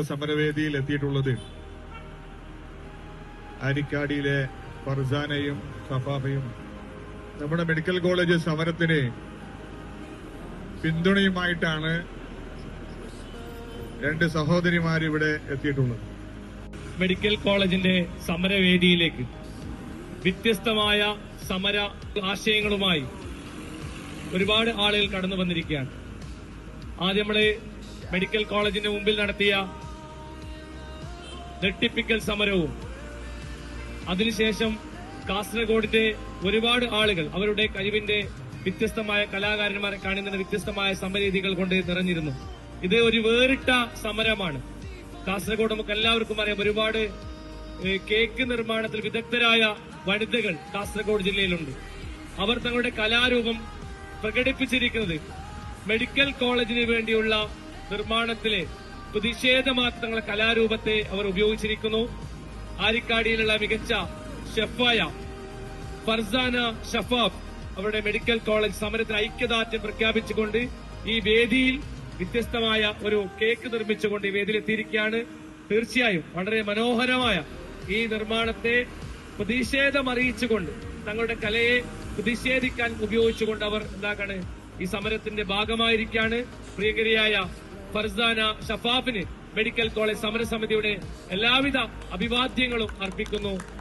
സമരവേദിയിൽ എത്തിയിട്ടുള്ളത് ആരിക്കാടിയിലെ ഫർസാനയും സഫാഫയും നമ്മുടെ medical college സമരത്തിന് പിന്തുണയുമായിട്ടാണ് രണ്ട് സഹോദരിമാർ ഇവിടെ എത്തിയിട്ടുള്ളത്. മെഡിക്കൽ കോളേജിന്റെ സമരവേദിയിലേക്ക് വ്യത്യസ്തമായ സമര ആശയങ്ങളുമായി ഒരുപാട് ആളുകൾ കടന്നു വന്നിരിക്കുകയാണ്. ആദ്യം നമ്മള് മെഡിക്കൽ കോളേജിന്റെ മുമ്പിൽ നടത്തിയ ഞെട്ടിപ്പിക്കൽ സമരവും അതിനുശേഷം കാസർഗോഡിന്റെ ഒരുപാട് ആളുകൾ അവരുടെ കഴിവിന്റെ വ്യത്യസ്തമായ കലാകാരന്മാരെ കാണുന്ന വ്യത്യസ്തമായ സമരരീതികൾ കൊണ്ട് നിറഞ്ഞിരുന്നു. ഇത് ഒരു വേറിട്ട സമരമാണ്. കാസർഗോഡ് നമുക്ക് എല്ലാവർക്കും അറിയാം, ഒരുപാട് കേക്ക് നിർമ്മാണത്തിൽ വിദഗ്ധരായ വനിതകൾ കാസർഗോഡ് ജില്ലയിലുണ്ട്. അവർ തങ്ങളുടെ കലാരൂപം പ്രകടിപ്പിച്ചിരിക്കുന്നത് മെഡിക്കൽ കോളേജിന് വേണ്ടിയുള്ള നിർമ്മാണത്തിലെ പ്രതിഷേധമാക്കി തങ്ങളുടെ കലാരൂപത്തെ അവർ ഉപയോഗിച്ചിരിക്കുന്നു. ആരിക്കാടിയിലുള്ള മികച്ച ഷെഫായ ഫർസാന ഷഫാഫ് അവരുടെ മെഡിക്കൽ കോളേജ് സമരത്തിന് ഐക്യദാർഢ്യം പ്രഖ്യാപിച്ചുകൊണ്ട് ഈ വേദിയിൽ വ്യത്യസ്തമായ ഒരു കേക്ക് നിർമ്മിച്ചുകൊണ്ട് ഈ വേദിയിലെത്തിയിരിക്കുകയാണ്. തീർച്ചയായും വളരെ മനോഹരമായ ഈ നിർമ്മാണത്തെ പ്രതിഷേധം അറിയിച്ചുകൊണ്ട് തങ്ങളുടെ കലയെ പ്രതിഷേധിക്കാൻ ഉപയോഗിച്ചുകൊണ്ട് അവർ എന്താക്കാണ് ഈ സമരത്തിന്റെ ഭാഗമായിരിക്കാണ്. പ്രിയങ്കരിയായ ഫർസാന ഷഫാഫിന് മെഡിക്കൽ കോളേജ് സമരസമിതിയുടെ എല്ലാവിധ അഭിവാദ്യങ്ങളും അർപ്പിക്കുന്നു.